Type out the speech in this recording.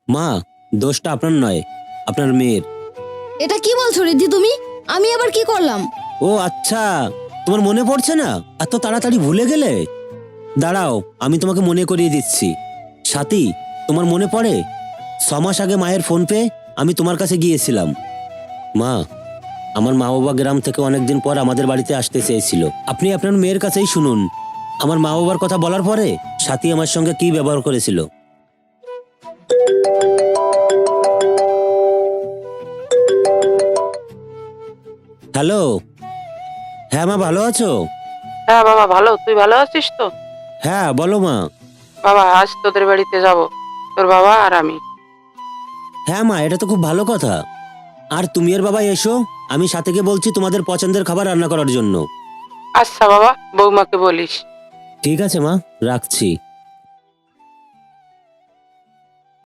মা, দোষটা আপনার নয়, আপনার মেয়ের। এটা কি বলছো রিদ্ধি তুমি? আমি আবার কি করলাম? ও আচ্ছা, তোমার মনে পড়ছে না? এত তাড়াতাড়ি ভুলে গেলে? দাঁড়াও, আমি তোমাকে মনে করিয়ে দিচ্ছি। সাথী, তোমার মনে পড়ে 6 মাস আগে মায়ের ফোন পেয়ে আমি তোমার কাছে গিয়েছিলাম। মা, আমার মা বাবা গ্রাম থেকে অনেকদিন পর আমাদের বাড়িতে আসতে চেয়েছিল। আপনি আপনার মেয়ের কাছেই শুনুন আমার মা বাবার কথা বলার পরে সাথী আমার সঙ্গে কি ব্যবহার করেছিল। হ্যালো। হ্যাঁ মা, ভালো আছো? হ্যাঁ বাবা ভালো, তুই ভালো আছিস তো? হ্যাঁ বলো মা। বাবা আজ তোদের বাড়িতে যাব, তোর বাবা আর আমি। হ্যাঁ মা, এটা তো খুব ভালো কথা। আর তুমি আর বাবা এসো, আমি সাথীকে বলছি তোমাদের পছন্দের খাবার রান্না করার জন্য। আচ্ছা বাবা, বৌমাকে বলিস। ঠিক আছে মা, রাখছি।